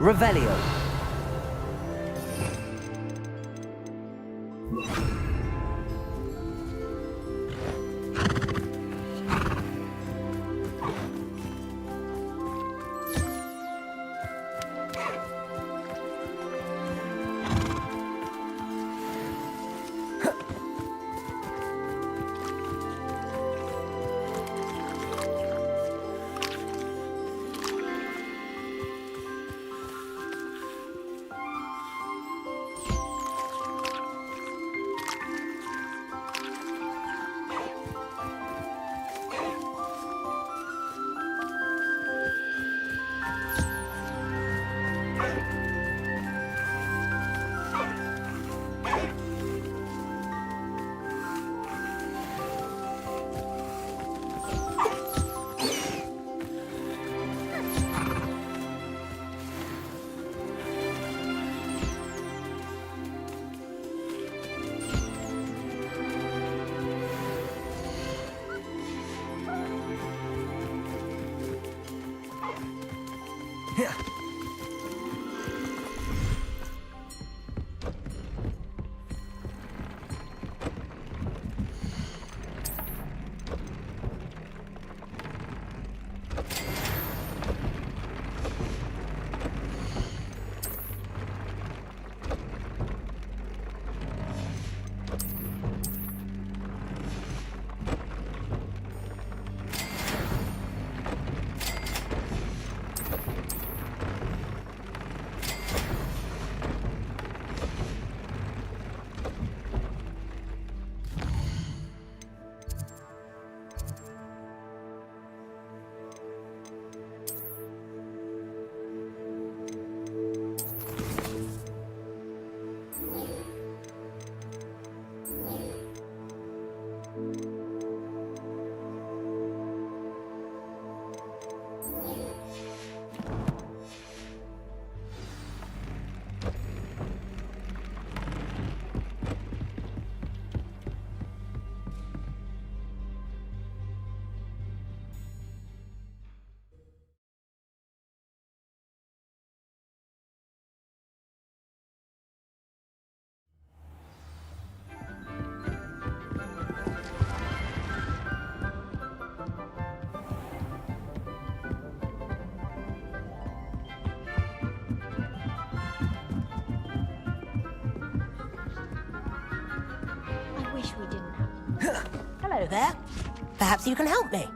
Revelio. Hello there. Perhaps you can help me.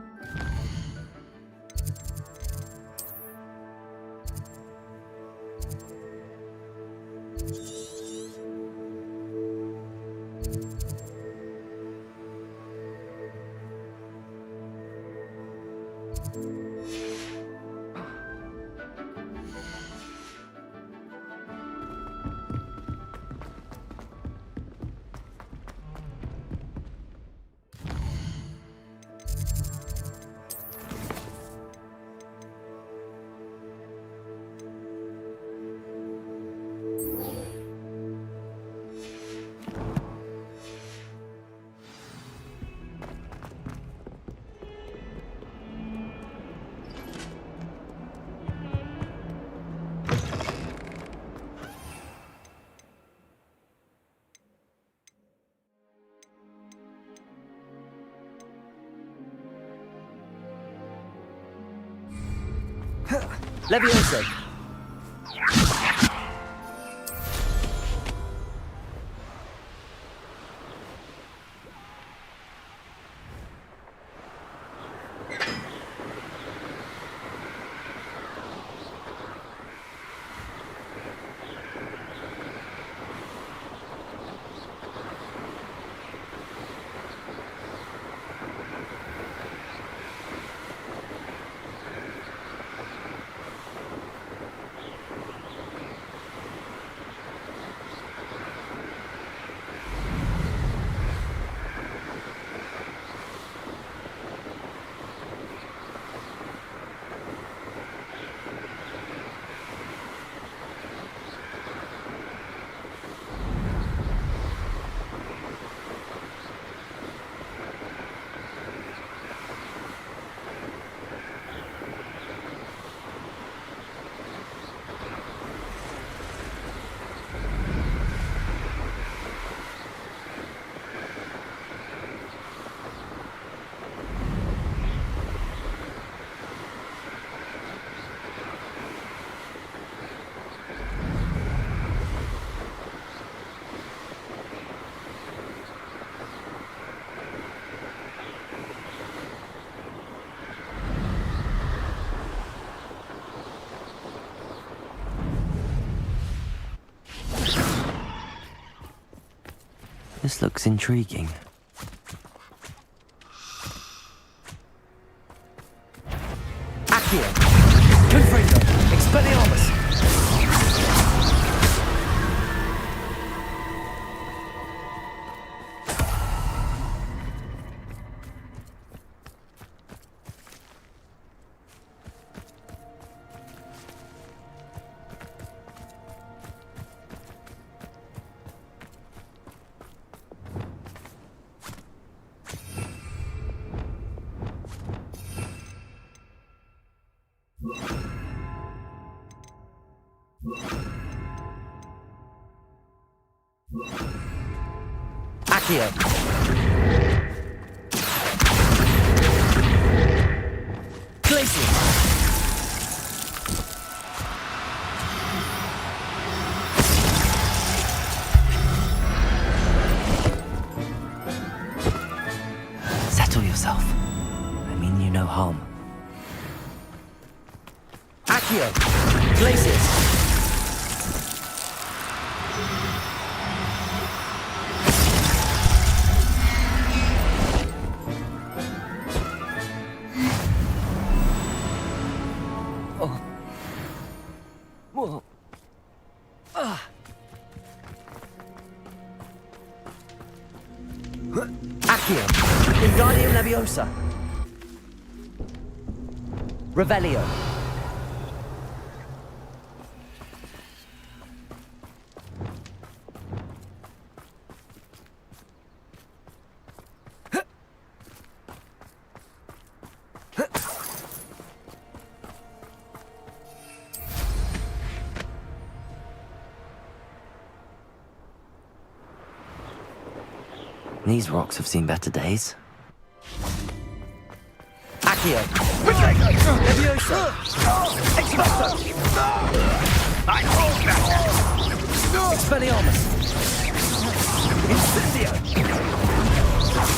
Leviosa. This looks intriguing. Accio! Confringo! Expelliarmus! Accio! Glacier! Settle yourself. I mean you no harm. Accio! Glaciers! Accio! Wingardium Leviosa! Revelio! These rocks have seen better days. Accio! Leviosa! Expulso! Expelliarmus! Incendio!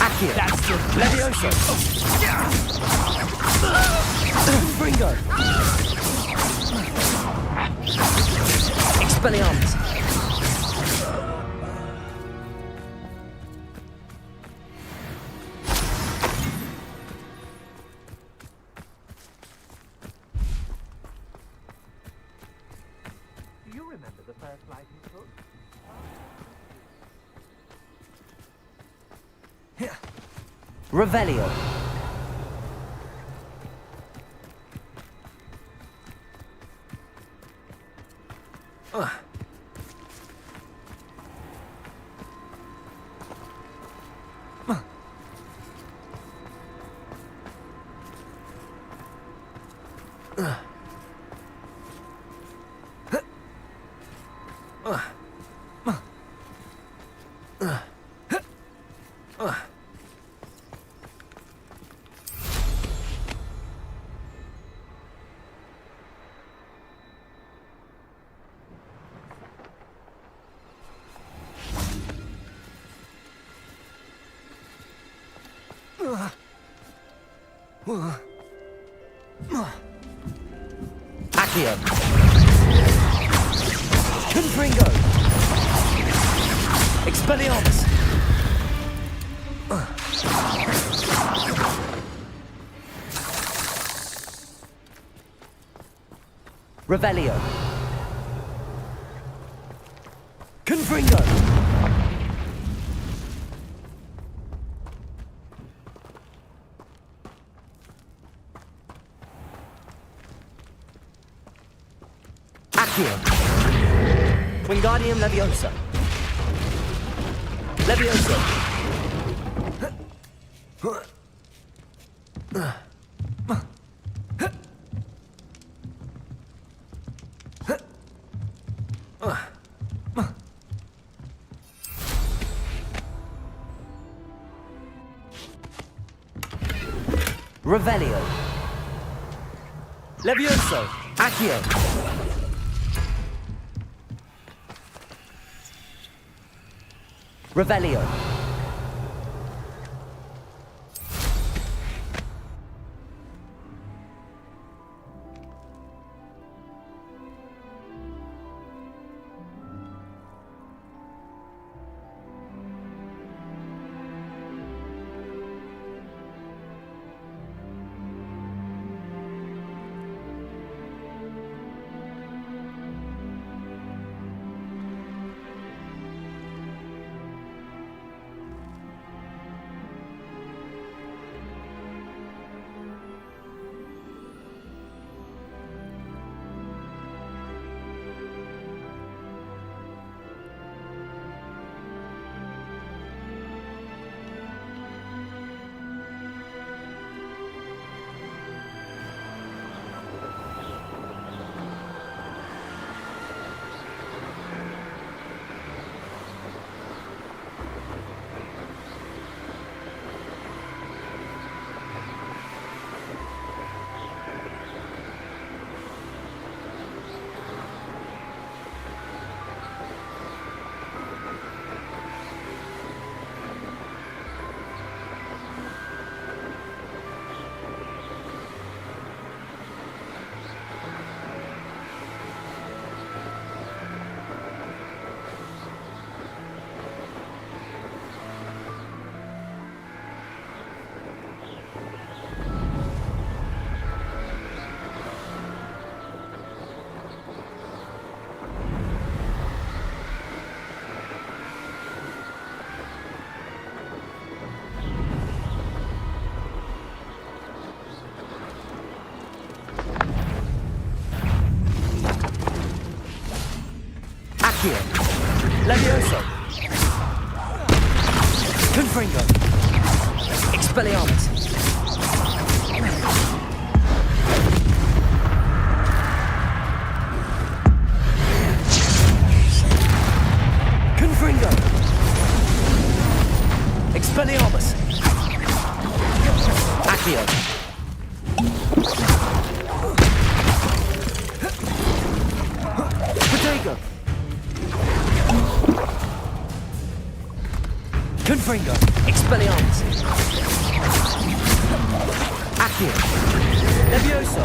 Accio! Leviosa! Bringo! Expelliarmus! Revelio. Accio! Confringo! Expelliarmus! Revelio! Confringo! Accio! Wingardium Leviosa! Leviosa! Revelio! Levioso! Accio! Revelio! Accio. Levioso. Confringo. Expelliarmus. Confringo. Expelliarmus. Accio. Protego. Confringo. Expelliarmus. Accio. Levioso.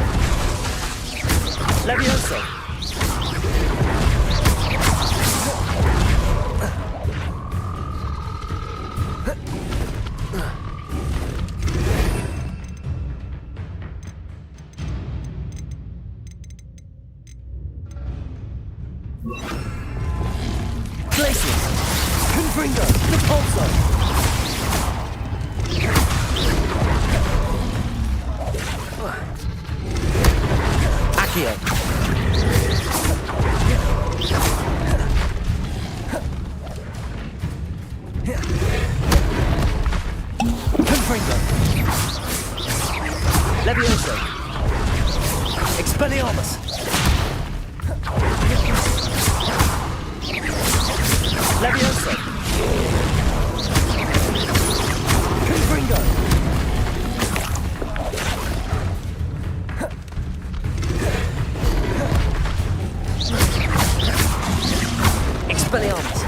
Levioso. Glacius. Confringo. Repulso. Accio. Confringo. Levioso. Expelliarmus. Levioso. Confringo. Expelliarmus.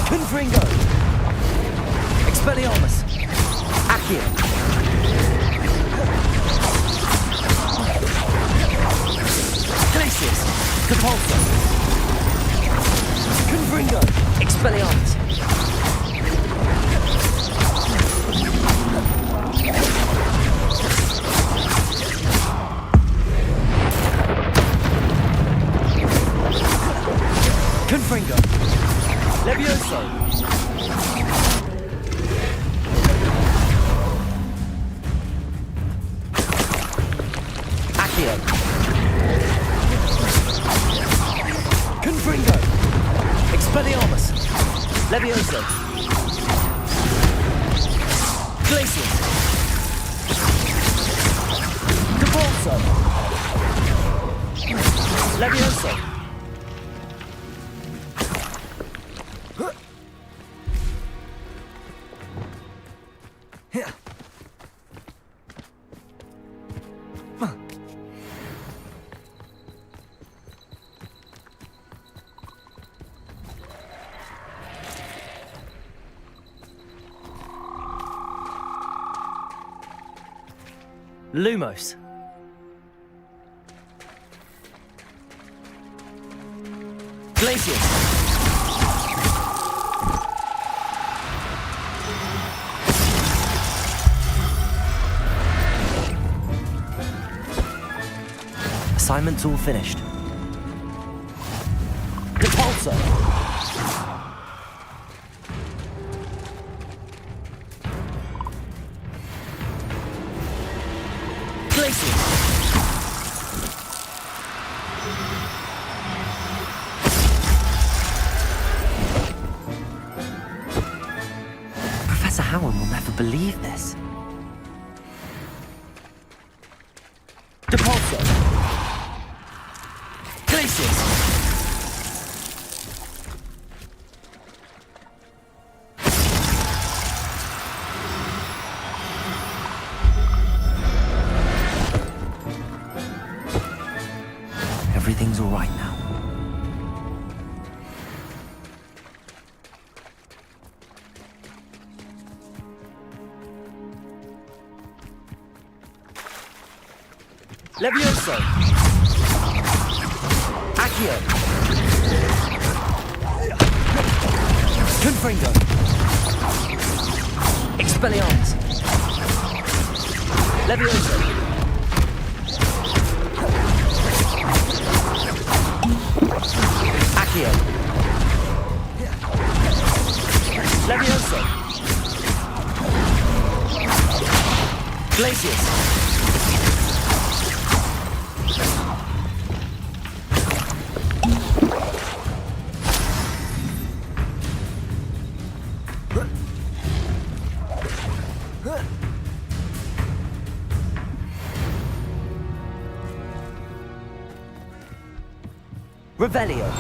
Confringo. Expelliarmus. Accio. Glacius. Repulso. Confringo. Expelliarmus. Confringo. Levioso. Accio. Confringo. Expelliarmus. Levioso. Glacius. Repulso. Levioso. Lumos. Glacius. Assignment's all finished. Repulso. Glacius. Professor Howard will never believe this. Repulso. Glacius. Everything's all right now. Levioso. Accio. Confringo. Expelliarmus. Levioso. Accio. Levioso. Glacius. Revelio.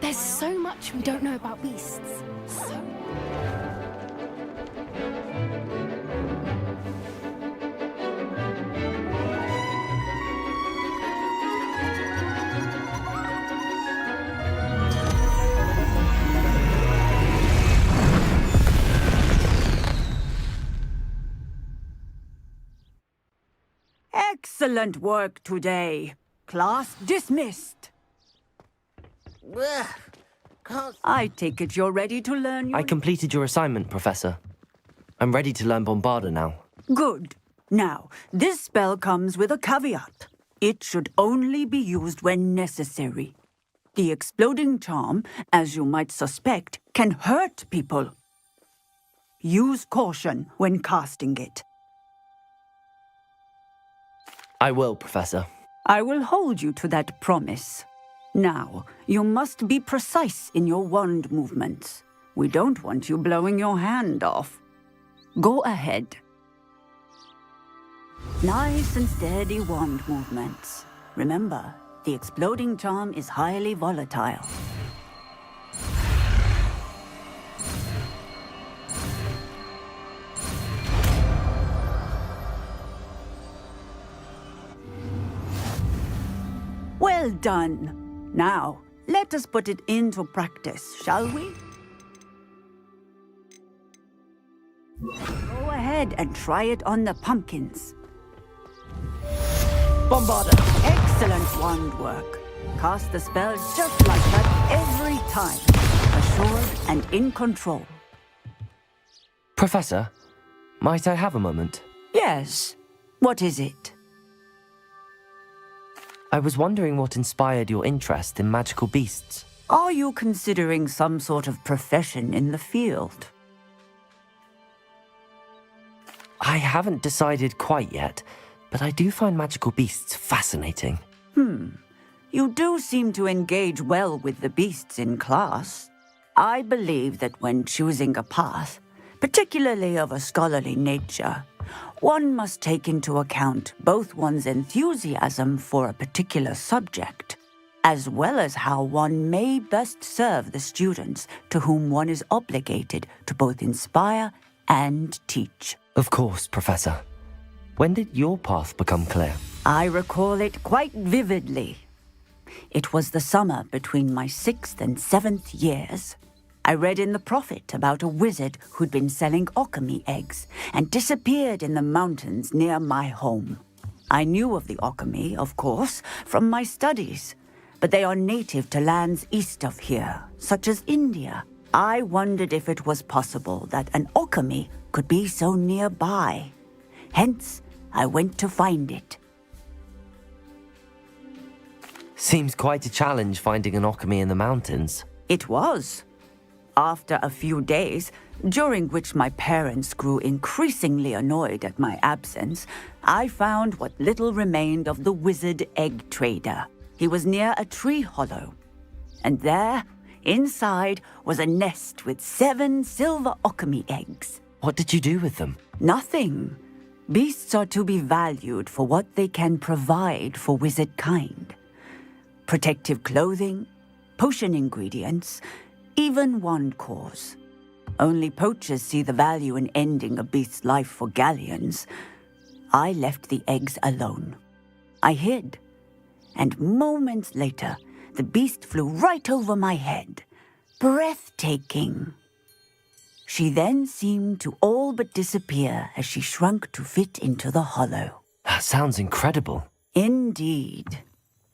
There's so much we don't know about beasts. Excellent work today. Class dismissed. Ugh, can't... I take it you're ready to learn your... I completed your assignment, Professor. I'm ready to learn Bombarda now. Good. Now, this spell comes with a caveat. It should only be used when necessary. The exploding charm, as you might suspect, can hurt people. Use caution when casting it. I will, Professor. I will hold you to that promise. Now, you must be precise in your wand movements. We don't want you blowing your hand off. Go ahead. Nice and steady wand movements. Remember, the exploding charm is highly volatile. Well done. Now, let us put it into practice, shall we? Go ahead and try it on the pumpkins. Bombarda! Excellent wand work. Cast the spell just like that every time. Assured and in control. Professor, might I have a moment? Yes. What is it? I was wondering what inspired your interest in magical beasts. Are you considering some sort of profession in the field? I haven't decided quite yet, but I do find magical beasts fascinating. You do seem to engage well with the beasts in class. I believe that when choosing a path, particularly of a scholarly nature, one must take into account both one's enthusiasm for a particular subject, as well as how one may best serve the students to whom one is obligated to both inspire and teach. Of course, Professor. When did your path become clear? I recall it quite vividly. It was the summer between my 6th and 7th years. I read in the Prophet about a wizard who'd been selling okami eggs and disappeared in the mountains near my home. I knew of the okami, of course, from my studies, but they are native to lands east of here, such as India. I wondered if it was possible that an okami could be so nearby. Hence, I went to find it. Seems quite a challenge finding an okami in the mountains. It was. After a few days, during which my parents grew increasingly annoyed at my absence, I found what little remained of the wizard egg trader. He was near a tree hollow, and there, inside, was a nest with 7 silver okami eggs. What did you do with them? Nothing. Beasts are to be valued for what they can provide for wizard kind. Protective clothing, potion ingredients, even wand cores. Only poachers see the value in ending a beast's life for galleons. I left the eggs alone. I hid, and moments later, the beast flew right over my head. Breathtaking. She then seemed to all but disappear as she shrunk to fit into the hollow. That sounds incredible. Indeed.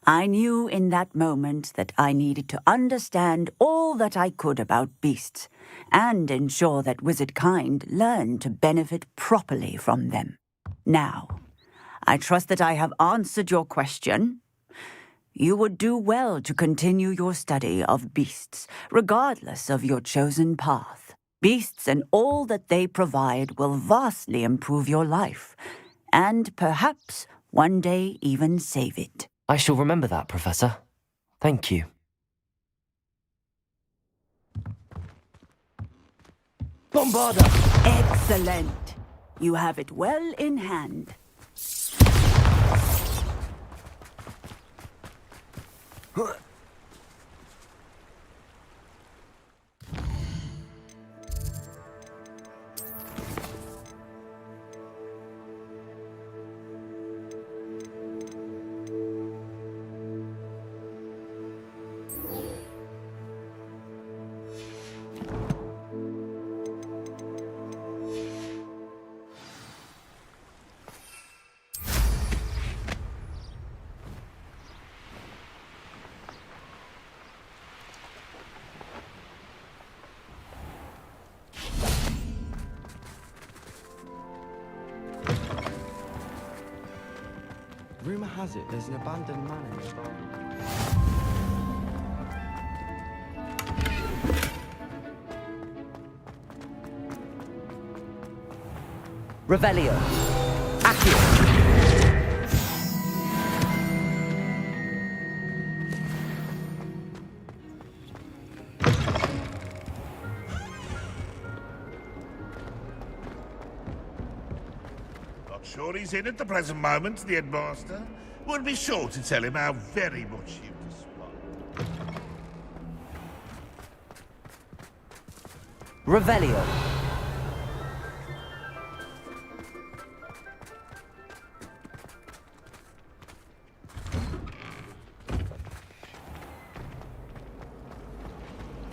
I knew in that moment that I needed to understand all that I could about beasts and ensure that wizard kind learned to benefit properly from them. Now, I trust that I have answered your question. You would do well to continue your study of beasts, regardless of your chosen path. Beasts and all that they provide will vastly improve your life, and perhaps one day even save it. I shall remember that, Professor. Thank you. Bombarda! Excellent. You have it well in hand. Rumour has it there's an abandoned manor nearby. Revelio. Accio. Not sure he's in at the present moment, the headmaster. Would be sure to tell him how very much you despise. Revelio.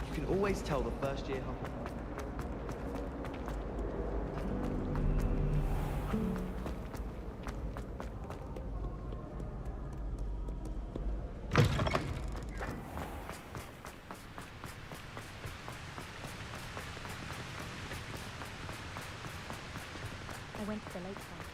You can always tell the first year Hogwarts. I went to the lakeside.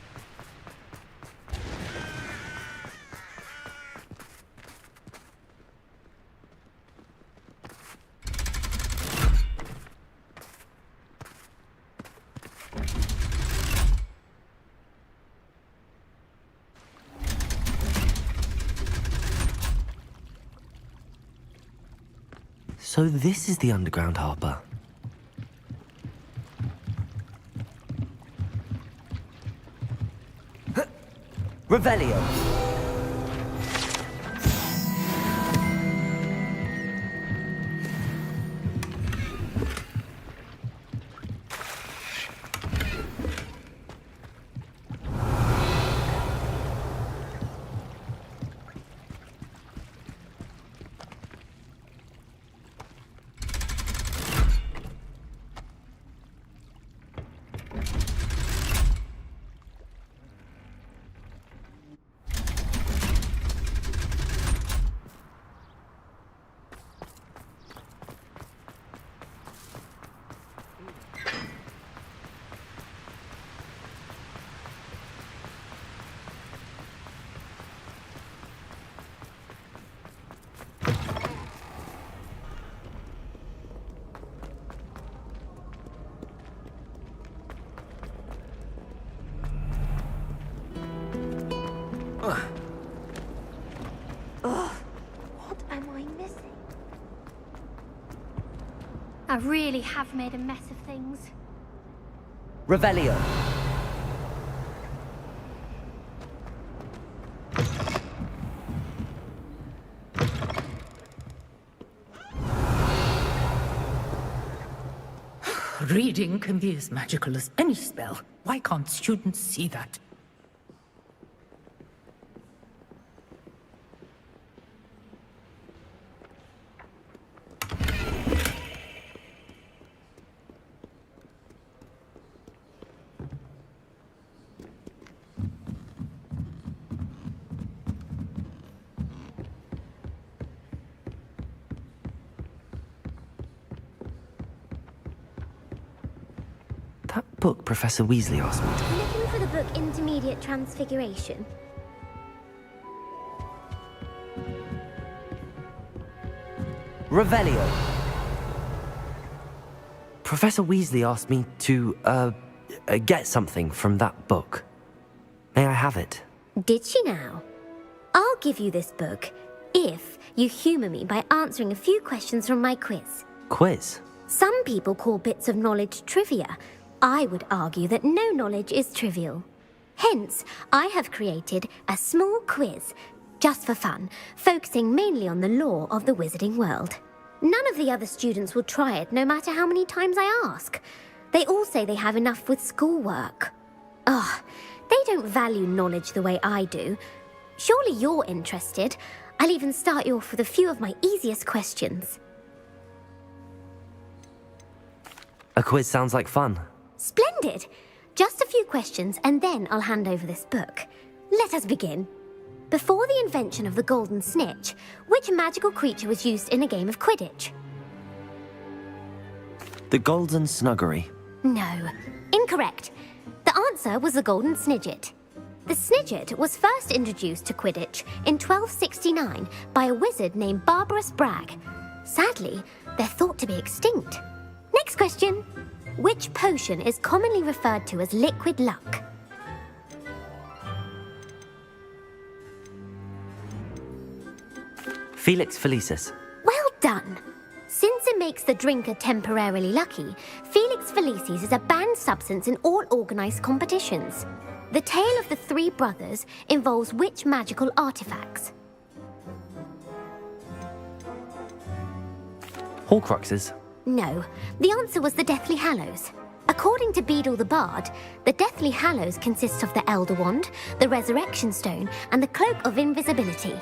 So this is the underground harbour. Revelio. What am I missing? I really have made a mess of things. Revelio. Reading can be as magical as any spell. Why can't students see that? That book Professor Weasley asked me to... Looking for the book Intermediate Transfiguration? Revelio. Professor Weasley asked me to, get something from that book. May I have it? Did she now? I'll give you this book if you humour me by answering a few questions from my quiz. Quiz? Some people call bits of knowledge trivia. I would argue that no knowledge is trivial. Hence, I have created a small quiz, just for fun, focusing mainly on the lore of the wizarding world. None of the other students will try it, no matter how many times I ask. They all say they have enough with schoolwork. Ugh, they don't value knowledge the way I do. Surely you're interested. I'll even start you off with a few of my easiest questions. A quiz sounds like fun. Splendid! Just a few questions and then I'll hand over this book. Let us begin. Before the invention of the golden snitch, which magical creature was used in a game of Quidditch? The Golden Snuggery. No, incorrect. The answer was the golden snidget. The snidget was first introduced to Quidditch in 1269 by a wizard named Barbarous Bragg. Sadly, they're thought to be extinct. Next question. Which potion is commonly referred to as liquid luck? Felix Felicis. Well done. Since it makes the drinker temporarily lucky, Felix Felicis is a banned substance in all organised competitions. The tale of the three brothers involves which magical artifacts? Horcruxes. No, the answer was the Deathly Hallows. According to Beadle the Bard, the Deathly Hallows consists of the Elder Wand, the Resurrection Stone, and the Cloak of Invisibility.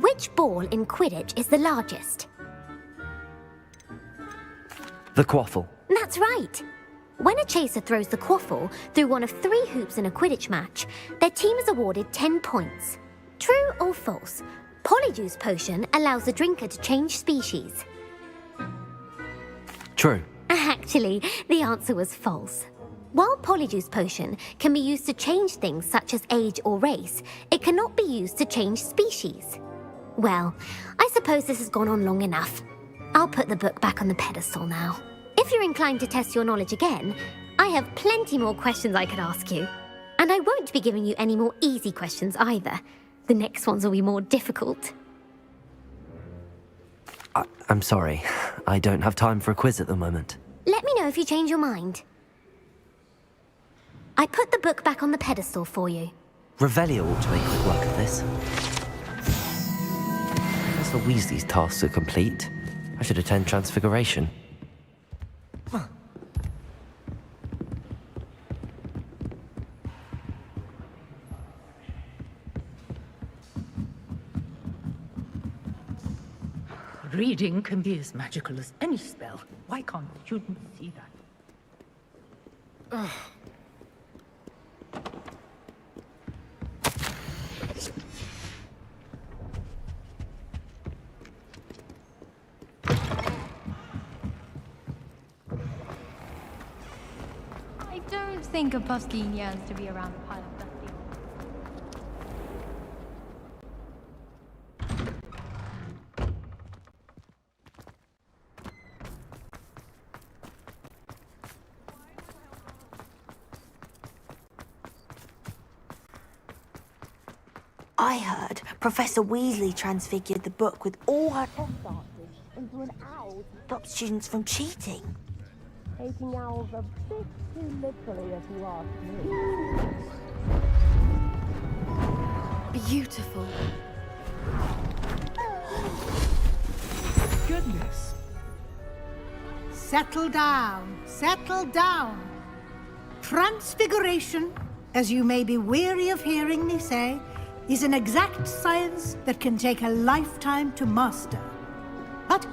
Which ball in Quidditch is the largest? The Quaffle. That's right. When a chaser throws the quaffle through one of 3 hoops in a Quidditch match, their team is awarded 10 points. True or false? Polyjuice Potion allows the drinker to change species. True. Actually, the answer was false. While Polyjuice Potion can be used to change things such as age or race, it cannot be used to change species. Well, I suppose this has gone on long enough. I'll put the book back on the pedestal now. If you're inclined to test your knowledge again, I have plenty more questions I could ask you. And I won't be giving you any more easy questions either. The next ones will be more difficult. I'm sorry. I don't have time for a quiz at the moment. Let me know if you change your mind. I put the book back on the pedestal for you. Revelio ought to make quick work of this. Professor Weasley's tasks are complete. I should attend Transfiguration. Reading can be as magical as any spell. Why can't students see that? I don't think a Puffskein yearns to be around a pile of dusty. I heard Professor Weasley transfigured the book with all her test answers into an owl to stop students from cheating. Taking owls a bit too literally, if you ask me. Beautiful. Goodness. Settle down. Settle down. Transfiguration, as you may be weary of hearing me say, is an exact science that can take a lifetime to master. But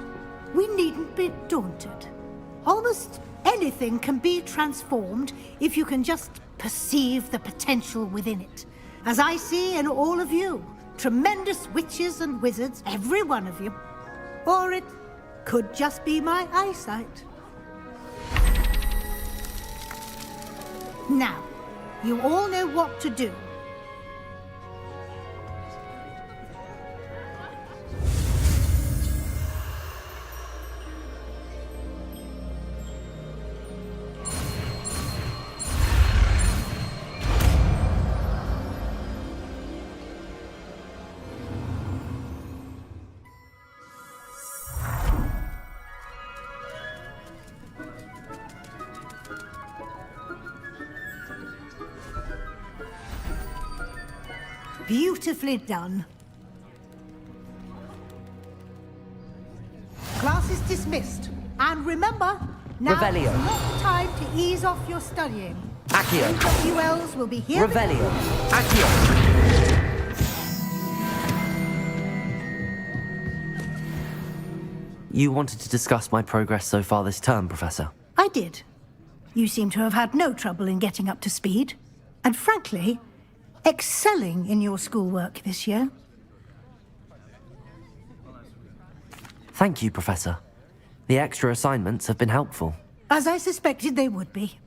we needn't be daunted. Almost anything can be transformed if you can just perceive the potential within it. As I see in all of you, tremendous witches and wizards, every one of you. Or it could just be my eyesight. Now, you all know what to do. Beautifully done. Class is dismissed. And remember, now Revelio. is not time to ease off your studying. Accio. WLs will be here. Revelio. Accio. You wanted to discuss my progress so far this term, Professor? I did. You seem to have had no trouble in getting up to speed. And frankly, excelling in your schoolwork this year. Thank you, Professor. The extra assignments have been helpful. As I suspected they would be.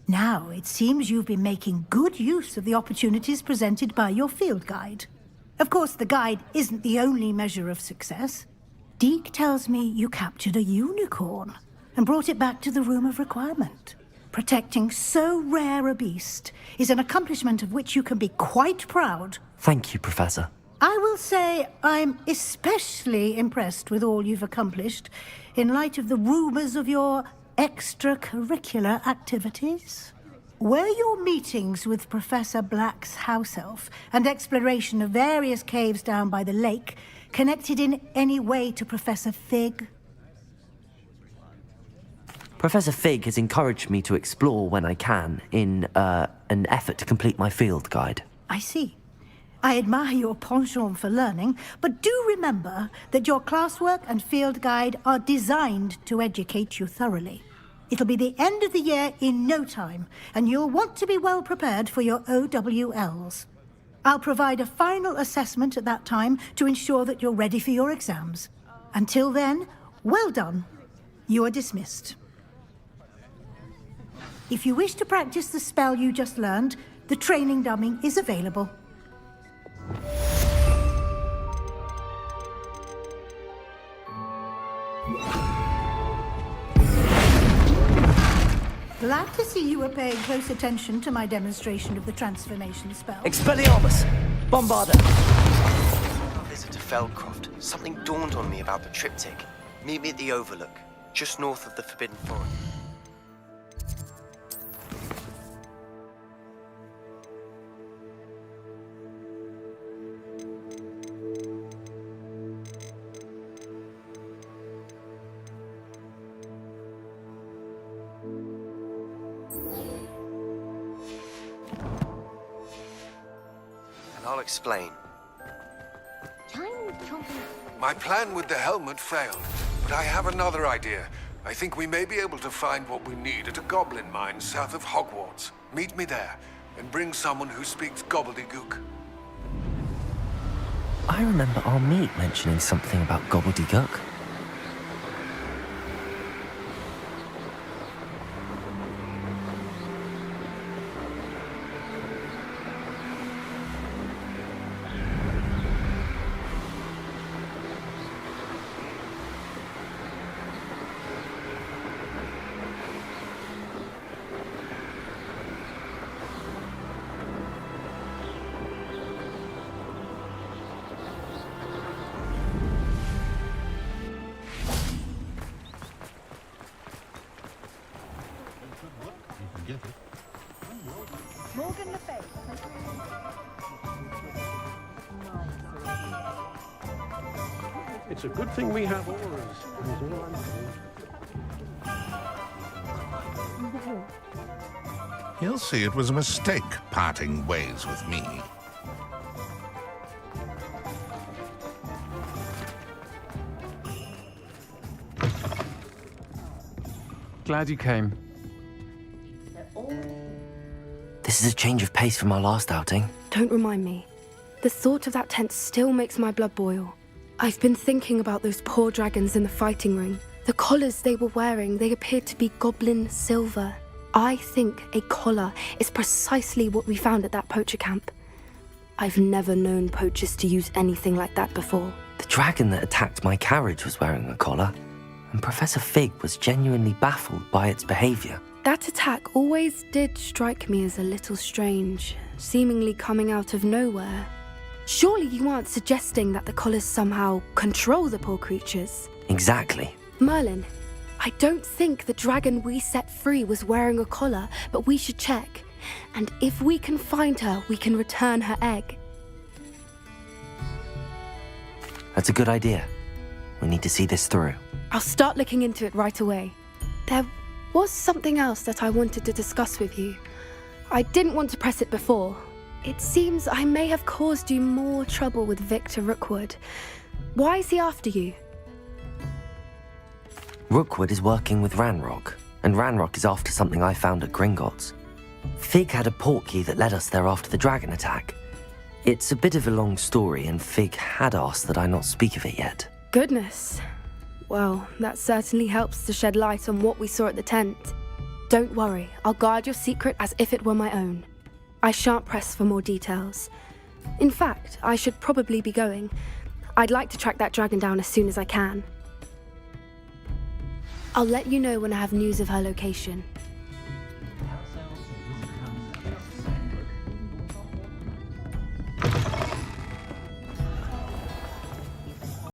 Now, it seems you've been making good use of the opportunities presented by your field guide. Of course, the guide isn't the only measure of success. Deke tells me you captured a unicorn and brought it back to the Room of Requirement. Protecting so rare a beast is an accomplishment of which you can be quite proud. Thank you, Professor. I will say I'm especially impressed with all you've accomplished in light of the rumors of your extracurricular activities. Were your meetings with Professor Black's house elf and exploration of various caves down by the lake connected in any way to Professor Fig? Professor Fig has encouraged me to explore when I can in an effort to complete my field guide. I see. I admire your penchant for learning, but do remember that your classwork and field guide are designed to educate you thoroughly. It'll be the end of the year in no time, and you'll want to be well prepared for your OWLs. I'll provide a final assessment at that time to ensure that you're ready for your exams. Until then, well done. You are dismissed. If you wish to practice the spell you just learned, the training dummy is available. Glad to see you were paying close attention to my demonstration of the transformation spell. Expelliarmus! Bombarda! Visit to Feldcroft. Something dawned on me about the triptych. Meet me at the Overlook. just north of the Forbidden Forest. And I'll explain. My plan with the helmet failed, but I have another idea. I think we may be able to find what we need at a goblin mine south of Hogwarts. Meet me there, and bring someone who speaks gobbledygook. I remember our meet mentioning something about gobbledygook. It's a good thing we have oars. He'll see it was a mistake parting ways with me. Glad you came. This is a change of pace from our last outing. Don't remind me. The thought of that tent still makes my blood boil. I've been thinking about those poor dragons in the fighting ring. The collars they were wearing, they appeared to be goblin silver. I think a collar is precisely what we found at that poacher camp. I've never known poachers to use anything like that before. The dragon that attacked my carriage was wearing a collar, and Professor Fig was genuinely baffled by its behavior. That attack always did strike me as a little strange, seemingly coming out of nowhere. Surely you aren't suggesting that the collars somehow control the poor creatures? Exactly. Merlin, I don't think the dragon we set free was wearing a collar, but we should check. And if we can find her, we can return her egg. That's a good idea. We need to see this through. I'll start looking into it right away. There was something else that I wanted to discuss with you. I didn't want to press it before. It seems I may have caused you more trouble with Victor Rookwood. Why is he after you? Rookwood is working with Ranrock, and Ranrock is after something I found at Gringotts. Fig had a portkey that led us there after the dragon attack. It's a bit of a long story, and Fig had asked that I not speak of it yet. Goodness. Well, that certainly helps to shed light on what we saw at the tent. Don't worry, I'll guard your secret as if it were my own. I shan't press for more details. In fact, I should probably be going. I'd like to track that dragon down as soon as I can. I'll let you know when I have news of her location.